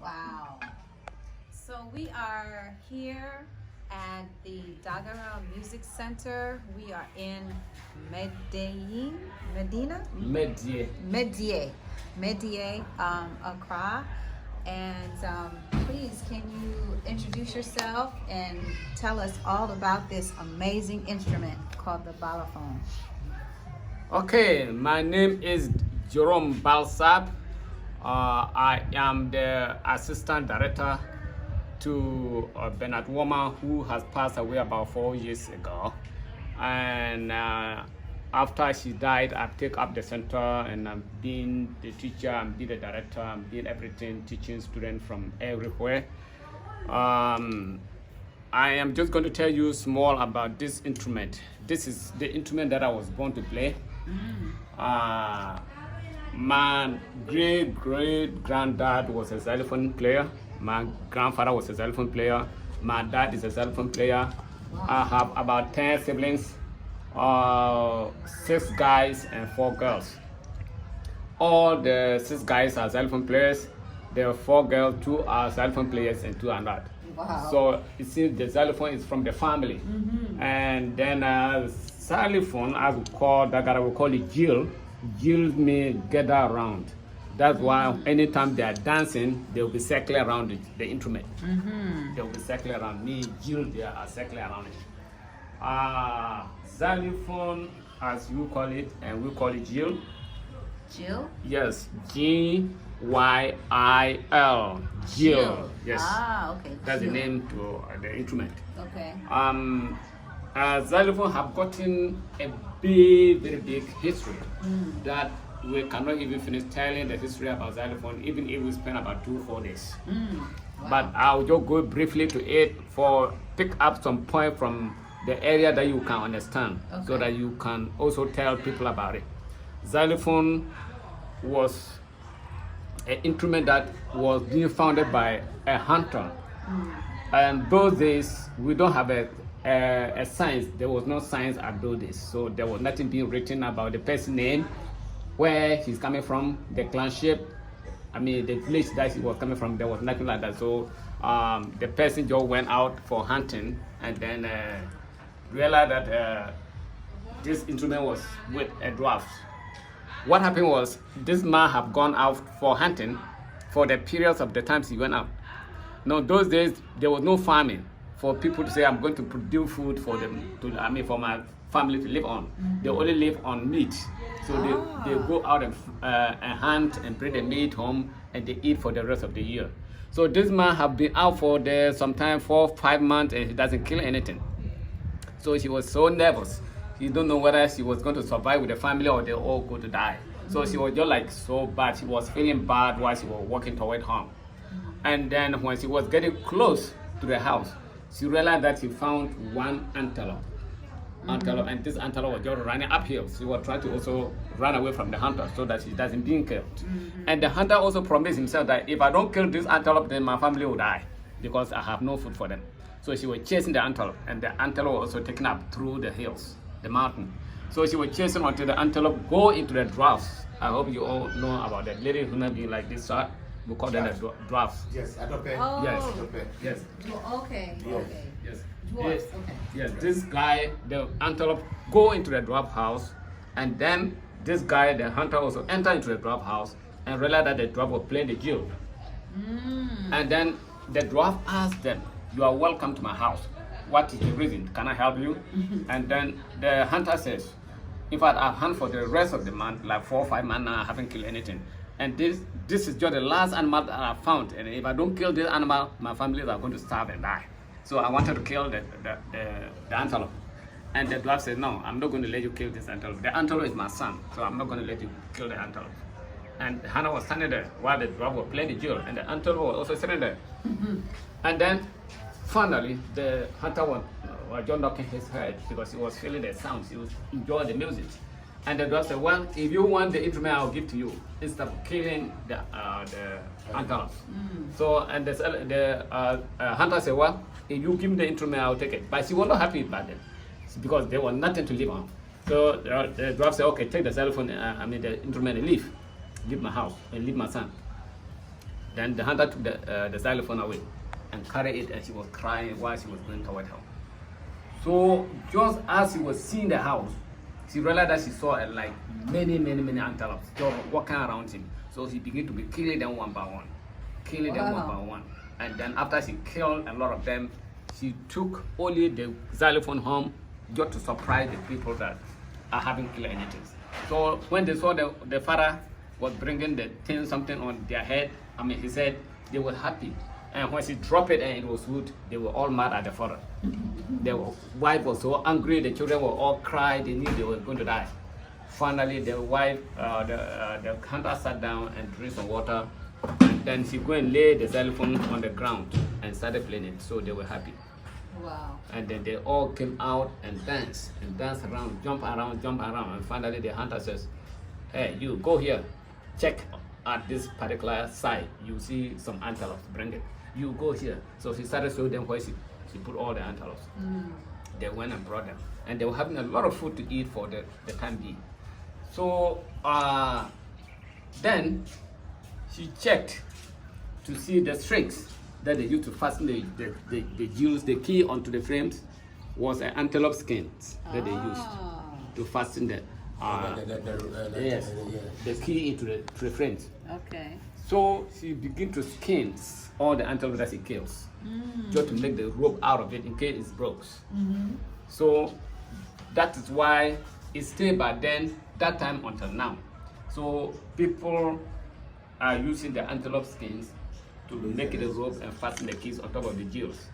Wow. So we are here at the Dagara Music Center. We are in Medie, Accra. And please, can you introduce yourself and tell us all about this amazing instrument called the Balafon? Okay, my name is Jerome Balsab. I am the assistant director to Bernard Woman, who has passed away about 4 years ago. And after she died, I take up the center, and I'm being the teacher, I'm being the director, I'm being everything, teaching students from everywhere. I am just going to tell you small about this instrument. This is the instrument that I was born to play. My great-great-granddad was a xylophone player. My grandfather was a xylophone player. My dad is a xylophone player. I have about 10 siblings, 6 guys and 4 girls. All the 6 guys are xylophone players. There are 4 girls, 2 are xylophone players and 2 are not. Wow. So it seems the xylophone is from the family. And then xylophone, as we call Dagara, we call it Jill. Jill means gather around. That's why anytime they are dancing, they will be circling around the instrument. They will be circling around me, Jill, they are circling around it. Xylophone, as you call it, and we call it Jill. Jill? Yes, Gyil. Jill. Yes. Okay. That's Jill. the name to the instrument. Okay. Xylophone have gotten a very big history that we cannot even finish telling the history about xylophone, even if we spend about 2-4 days. Wow. But I'll just go briefly to it for pick up some point from the area that you can understand, so that you can also tell people about it. Xylophone was an instrument that was being founded by a hunter. And those days we don't have a science. There was no science at those days, so there was nothing being written about the person's name, where he's coming from, the clanship, the village that he was coming from. There was nothing like that. So the person just went out for hunting, and then realized that this instrument was with a dwarf. What happened was, this man had gone out for hunting for the periods of the times he went out. Now, those days there was no farming for people to say, I'm going to produce food for them, for my family to live on. They only live on meat. So they go out and hunt and bring the meat home, and they eat for the rest of the year. So this man have been out for there sometime 4-5 months, and he doesn't kill anything. So she was so nervous. She don't know whether she was going to survive with the family or they all going to die. So she was just like so bad. She was feeling bad while she was walking toward home. And then when she was getting close to the house, she realized that she found one antelope. And this antelope was just running uphill. She was trying to also run away from the hunter so that she doesn't being killed. And the hunter also promised himself that if I don't kill this antelope, then my family will die, because I have no food for them. So she was chasing the antelope, and the antelope was also taken up through the hills, the mountain. So she was chasing until the antelope go into the droughts. I hope you all know about that little human being like this sort. We call them the dwarfs. Yes, adope. Oh. Yes. Adope. Yes. Okay. Yes. Okay. Yes. Dwarfs. Okay. Yes. This guy, the antelope, go into the dwarf house, and then this guy, the hunter, also enter into the dwarf house and realize that the dwarf was playing the Jill. And then the dwarf asked them, "You are welcome to my house. What is the reason? Can I help you?" And then the hunter says, "In fact, I've hunted for the rest of the month, like 4 or 5 months now. I haven't killed anything. And this is just the last animal that I found. And if I don't kill this animal, my families are going to starve and die. So I wanted to kill the antelope. And the dwarf said, no, I'm not going to let you kill this antelope. The antelope is my son, so I'm not going to let you kill the antelope. And Hannah was standing there while the dwarf was playing the jewel, and the antelope was also sitting there. And then finally, the hunter was just knocking his head because he was feeling the sounds, he was enjoying the music. And the dwarf said, well, if you want the instrument, I'll give to you instead of killing the antelope. So, and the hunter said, well, if you give me the instrument, I'll take it. But she was not happy about it because there was nothing to live on. So the dwarf said, okay, take the xylophone, the instrument and leave my house and leave my son. Then the hunter took the xylophone away and carried it, and she was crying while she was going toward her. So just as she was seeing the house, she realized that she saw like many antelopes just walking around him. So she began to be killing them one by one, And then after she killed a lot of them, she took only the xylophone home just to surprise the people that I haven't killed anything. So when they saw the father was bringing the thing, something on their head, his head, they were happy. And when she dropped it and it was wood, they were all mad at the father. The wife was so angry, the children were all crying, they knew they were going to die. Finally, the wife, the hunter sat down and drank some water, and then she go and lay the xylophone on the ground and started playing it, so they were happy. Wow. And then they all came out and danced around, jump around, and finally the hunter says, hey, you go here, check at this particular side, you see some antelopes, bring it. You go here. So she started showing them where she put all the antelopes. They went and brought them. And they were having a lot of food to eat for the time being. So then she checked to see the strings that they used to fasten the jewels, the key onto the frames was an antelope skin that they used to fasten the key into the frames. Okay. So she began to skin all the antelope that she kills, just to make the rope out of it in case it breaks. So that is why it stayed by then, that time until now. So people are using the antelope skins to make it a rope and fasten the keys on top of the jewels.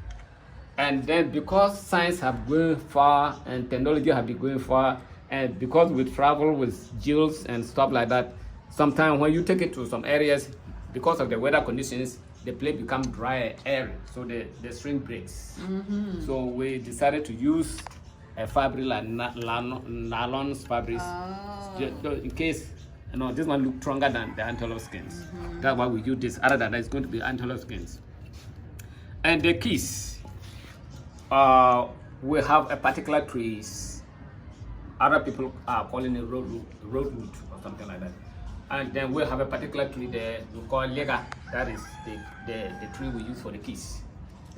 And then because science have gone far and technology have been going far, and because we travel with jewels and stuff like that, sometimes when you take it to some areas, because of the weather conditions, the plate becomes dry airy, so the string breaks. So we decided to use a fabric like nylon fabrics, in case this one looks stronger than the antelope skins. That's why we use this. Other than that, it's going to be antelope skins. And the keys, we have a particular trees. Other people are calling it roadwood or something like that. And then we have a particular tree there we call lega. That is the tree we use for the keys.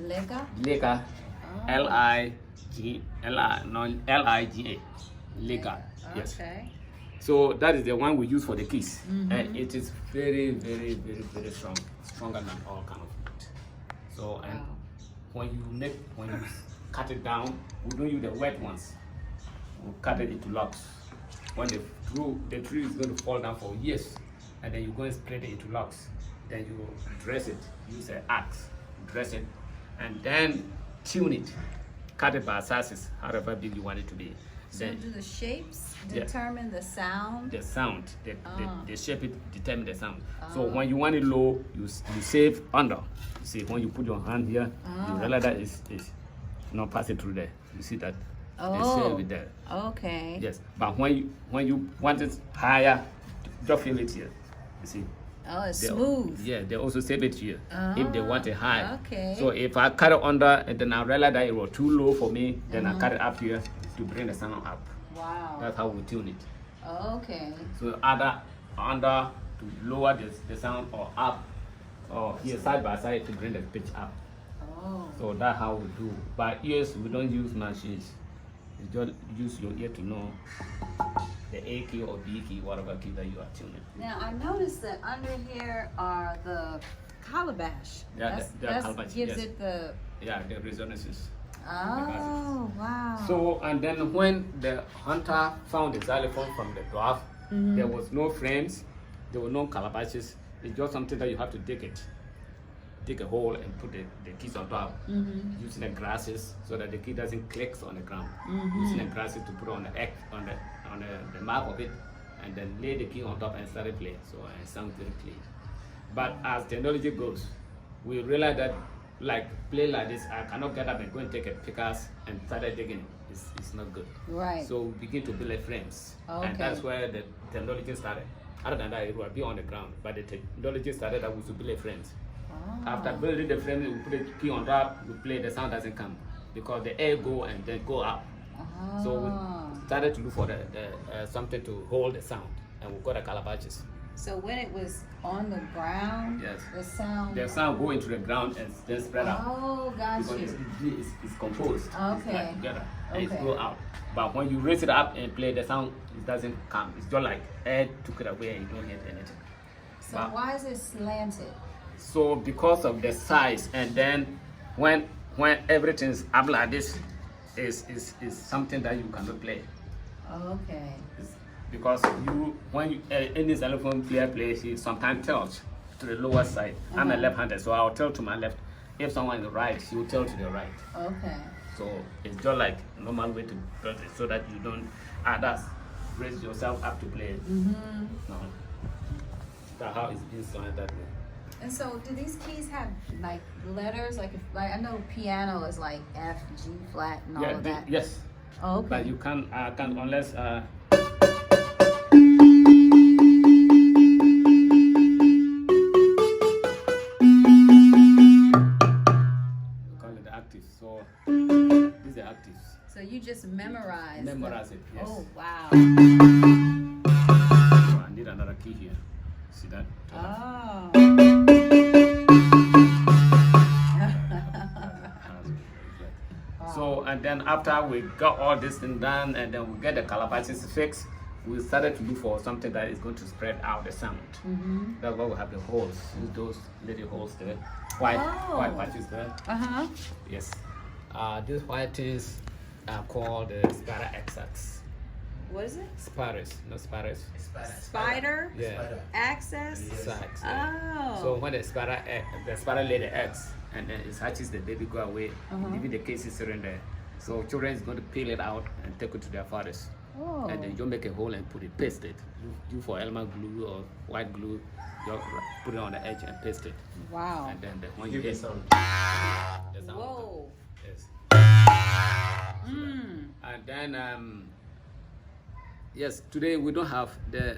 Lega? Lega, L-I-G-A. Lega, yes. Okay. So that is the one we use for the keys. And it is very strong, stronger than all kind of wood. So and when you cut it down, we don't use the wet ones. We cut it into logs. When the tree is going to fall down for years, and then you go and split it into logs. Then you dress it, use an axe, dress it, and then tune it, cut it by sizes, however big you want it to be. So Then do the shapes determine the sound? the sound, the shape it determine the sound. So when you want it low, you save under. You see, when you put your hand here, you realize that is not passing through there. You see that? They save it there. Okay. Yes, but when you want it higher, just feel it here. You see? Oh, it's smooth. Yeah, they also save it here if they want it high. Okay. So if I cut it under and then I realize that it was too low for me, then I cut it up here to bring the sound up. Wow. That's how we tune it. Okay. So either under to lower the sound, or up, or here side by side to bring the pitch up. Oh. So that's how we do. By ears, we don't use machines. You just use your ear to know the A key or B key, whatever key that you are tuning. Now I noticed that under here are the calabash. Yeah, the calabash, gives yes. it the. Yeah, the resonances. Oh, wow. So, and then when the hunter found the xylophone from the dwarf, there was no frames, there were no calabashes. It's just something that you have to dig it. dig a hole and put the keys on top, using the grasses so that the key doesn't click on the ground. Using the grasses to put on the egg on the mark of it, and then lay the key on top and start playing. So it sounds very clean. But as technology goes, we realize that like play like this, I cannot get up and go and take a pickaxe and start digging. It's not good. Right. So we begin to build frames, Okay. and that's where the technology started. Other than that, it would be on the ground, but the technology started that we should build frames. After building the frame, we put a key on top, we play, the sound doesn't come because the air go and then go up. So we started to look for the something to hold the sound, and we got the calabashes. So when it was on the ground, Yes. the sound go into the ground and then spread out. Oh, got Because you. it's composed. It's Okay. like together. And Okay. it go out. But when you raise it up and play the sound, it doesn't come. It's just like air took it away and you don't hear anything. So But- why is it slanted? So because of the size, and then when everything's up like this, is something that you cannot play. Okay. It's because when any xylophone player plays, he sometimes tilts to the lower side. I'm a left-hander, so I'll tilt to my left. If someone is right, he will tilt to the right. Okay. So it's just like a normal way to build it, so that you don't raise yourself up to play it. No. That's how it's been designed that way. And so, do these keys have like letters? Like, I know piano is like F, G flat, and all of that. Yes. Oh, okay. But you can't unless we call it the actives. So these are actives. So you just memorize. Memorize it. Yes. Oh wow. So I need another key here. See that? Oh. So, and then after we got all this thing done, and then we get the calabashes fixed, we started to look for something that is going to spread out the sound. That's why we have the holes, those little holes there, white patches there. Yes. These white things are called the spider axis. What is it? Spiders, not spiders. Spider? Yeah. Access? Sacs. Oh. So when the spider lay the eggs, and then it hatches, the baby go away, leaving the cases in there. So children is going to peel it out and take it to their fathers. Oh. And then you make a hole and put it, paste it. You for element glue or white glue, you put it on the edge and paste it. Wow. And then when you get some, Whoa. yes. And then yes, today we don't have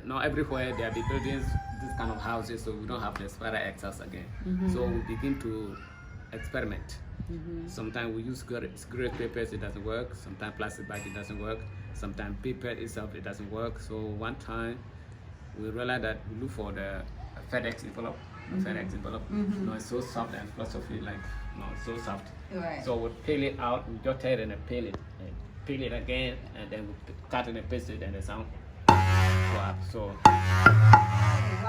now everywhere there be buildings, this kind of houses, so we don't have the spider access again. So we begin to experiment. Sometimes we use gray papers, it doesn't work. Sometimes plastic bag, it doesn't work. Sometimes paper itself, it doesn't work. So one time we realized that we look for the FedEx envelope. You know, it's so soft and fluffy, like it's so soft. Right. So we peel it out, we just tear it and peel it. Peel it again, and then we cut it and paste it, and the sound go up. So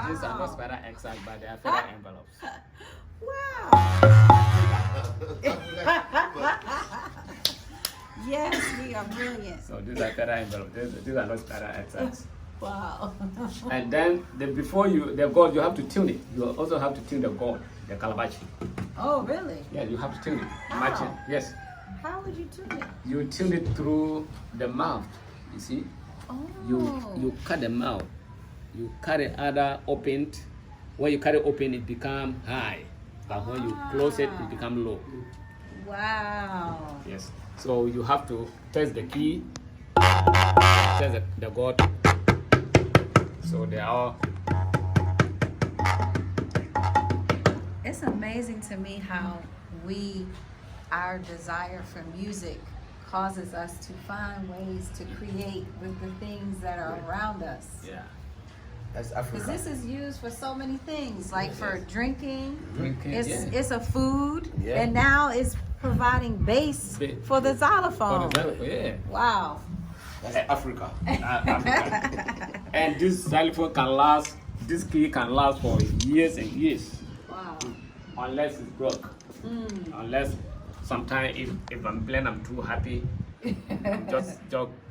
these are not spider exile, but they are feather envelopes. Yes, we are brilliant. So these are feather envelopes. These are not spider exiles. Wow. And then before the gourd, you have to tune it. You also have to tune the gourd, the calabash. Oh, really? Yeah, you have to tune it. How? Match it. Yes. How would you tune it? You tune it through the mouth. You see? Oh. You cut the mouth. You cut it either opened. When you cut it open, it become high. But when you close it, it become low. Wow. Yes. So you have to test the key, test the gourd. So they are. It's amazing to me how our desire for music causes us to find ways to create with the things that are around us. Yeah. That's Because Africa. this is used for so many things, like for drinking. Drinking. It's a food, Yeah. and now it's providing bass for the xylophone. Yeah. Wow. That's Africa. And this xylophone can last. This key can last for years and years, Wow. unless it's broke. Unless sometimes if I'm playing, I'm too happy. just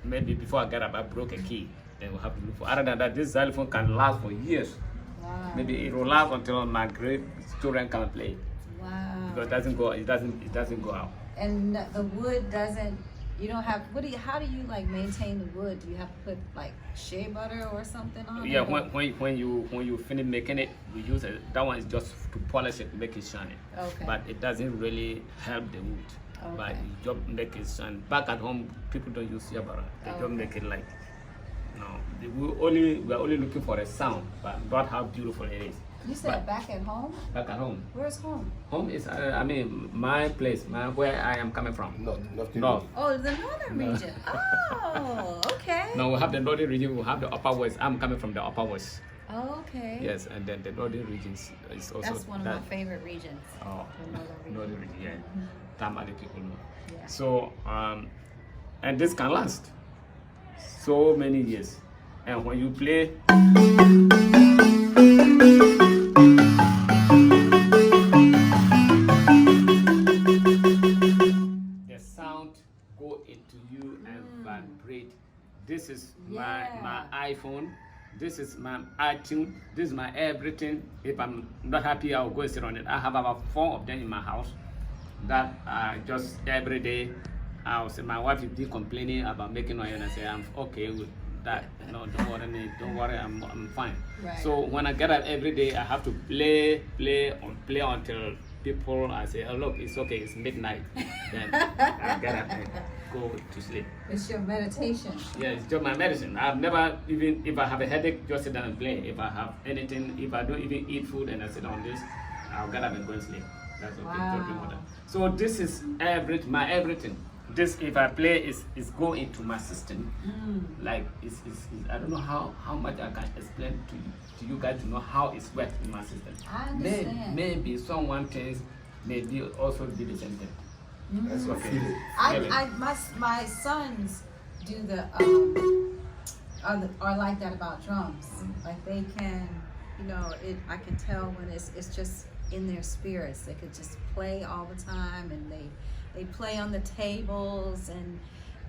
maybe before I get up, I broke a key. Then we'll have to look for. Other than that, this xylophone can last for years. Wow. Maybe it will last until my great children can play. Wow. because it doesn't go out. And the wood doesn't. You don't have. How do you like maintain the wood? Do you have to put like shea butter or something on Yeah, it? when you finish making it, we use it. That one is just to polish it, make it shiny. Okay. But it doesn't really help the wood. But Okay. you just make it shine. Back at home, people don't use shea butter. They Okay. just make it like. No, we are only looking for a sound, but not how beautiful it is. You said back at home? Back at home. Where's home? Home is, my place, where I am coming from. North. Oh, the northern region. Oh, okay. No, we have the northern region, we have the upper west. I'm coming from the upper west. Oh, okay. Yes, and then the northern regions is also. That's one of my favorite regions. Oh, The northern region. northern region, yeah. Tamale people know. Yeah. So, and this can last so many years. And when you play, the sound go into you and vibrate. This is my iPhone. This is my iTunes. This is my everything. If I'm not happy, I'll go and sit on it. I have about 4 of them in my house. That just every day, I'll say my wife is complaining about making noise, and I say I'm okay with that. No, don't worry, I'm fine. Right. So when I get up every day, I have to play until people, I say, oh look, it's okay, it's midnight. Then I get up and go to sleep. It's your meditation. Yeah, it's just my medicine. I've never, even if I have a headache, just sit down and play. If I have anything, if I don't even eat food and I sit on this, I'll get up and go and sleep. That's okay. Wow. Don't drink water. So this is my everything. This, if I play, is go into my system. Like it's I don't know how much I can explain to you guys to know how it's worked in my system. I understand. Maybe someone thinks maybe also be the same thing. That's what Okay. feel it. My sons do are like that about drums. Like they can, I can tell when it's just in their spirits. They could just play all the time, and they play on the tables, and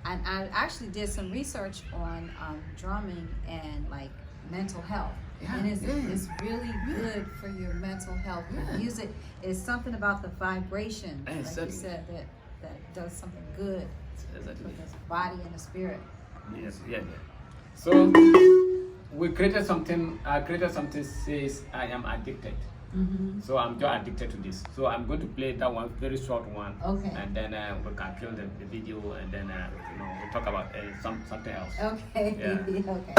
I actually did some research on drumming and like mental health. Yeah. And it's really good for your mental health. Music is something about the vibration, like Exactly. you said, that does something good Exactly. for the body and the spirit. Yes, yeah. So we created something. I created something says I am addicted. So I'm just addicted to this. So I'm going to play that one, very short one. Okay. And then we can play the video, and then we'll talk about something else. Okay. Yeah. Okay.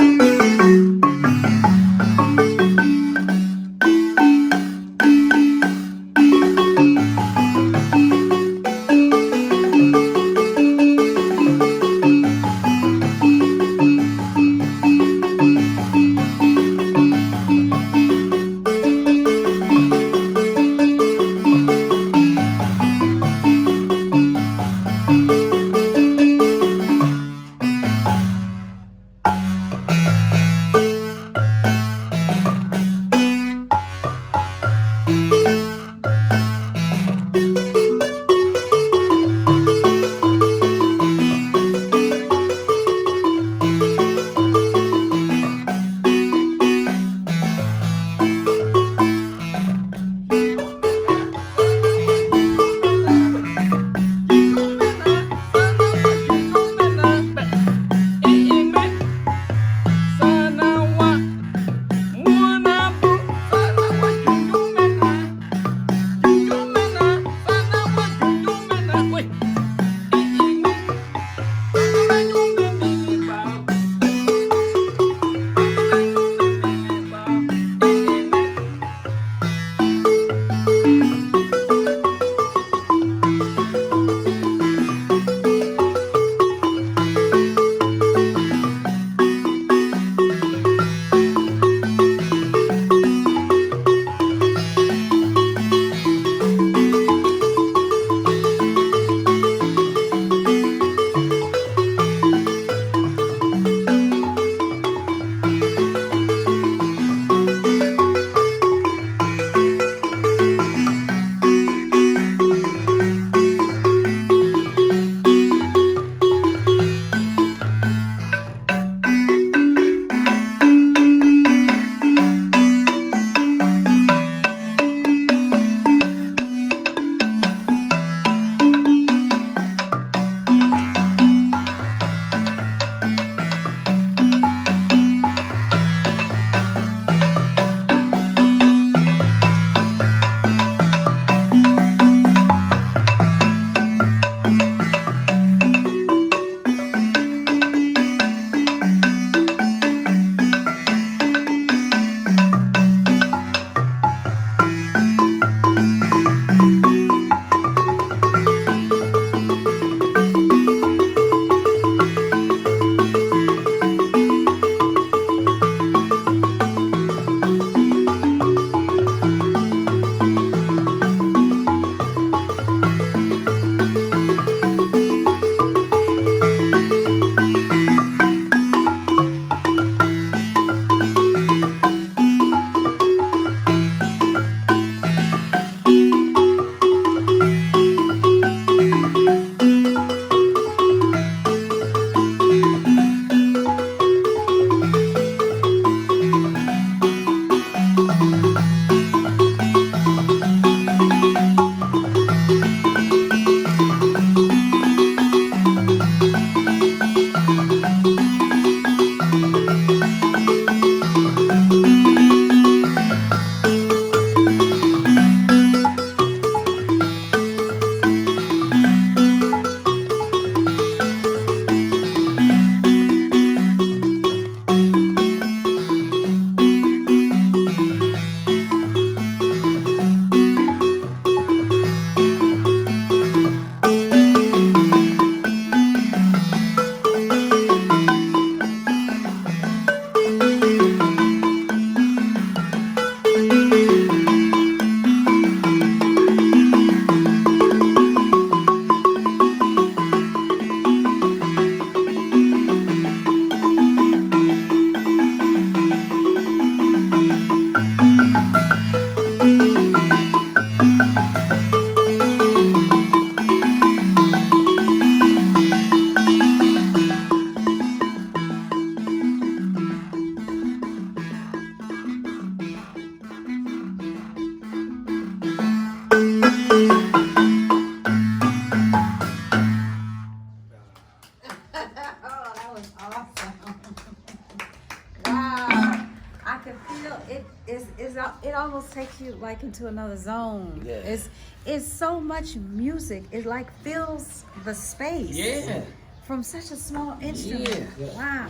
it almost takes you like into another zone. Yeah. It's so much music. It like fills the space. Yeah. From such a small instrument. Yeah. Wow.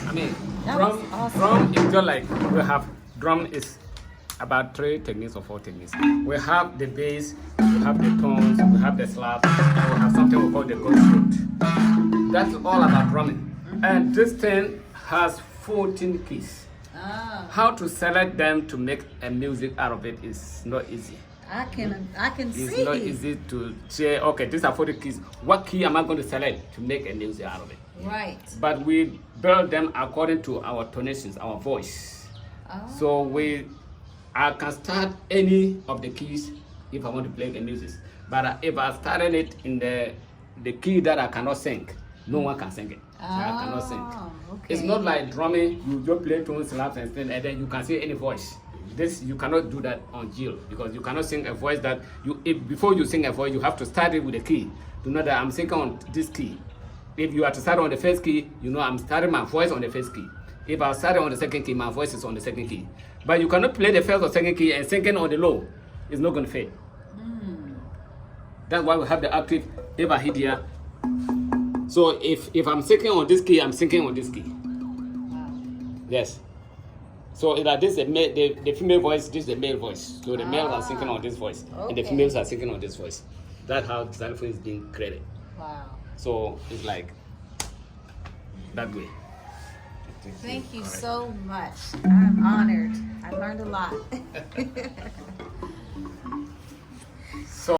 I mean, That drum, was awesome. drum is just like we have drum is about 3 techniques or 4 techniques. We have the bass, we have the tones, we have the slap, and we have something we call the ghost note. That's all about drumming. And this thing has 14 keys. Ah, How to select them to make a music out of it is not easy. I can It's see. not easy to say, okay, these are 40 keys. What key am I going to select to make a music out of it? Right. But we build them according to our tonations, our voice. Oh. So I can start any of the keys if I want to play the music. But if I started it in the key that I cannot sing, no one can sing it. So I cannot sing. Okay. It's not like drumming, you just play tones, slaps, and then you can see any voice. This you cannot do that on Jill because you cannot sing a voice that before you sing a voice, you have to start it with a key. To know that I'm singing on this key. If you are to start on the first key, you know I'm starting my voice on the first key. If I start on the second key, my voice is on the second key. But you cannot play the first or second key and singing on the low. It's not going to fit. That's why we have the octave. If I hit here, so if I'm singing on this key, I'm singing on this key. Wow. Yes. So like this, the female voice, this is the male voice. So the males are singing on this voice, and the Okay. females are singing on this voice. That's how xylophone is being created. Wow. So it's like that way. Thank you so much. I'm honored. I learned a lot.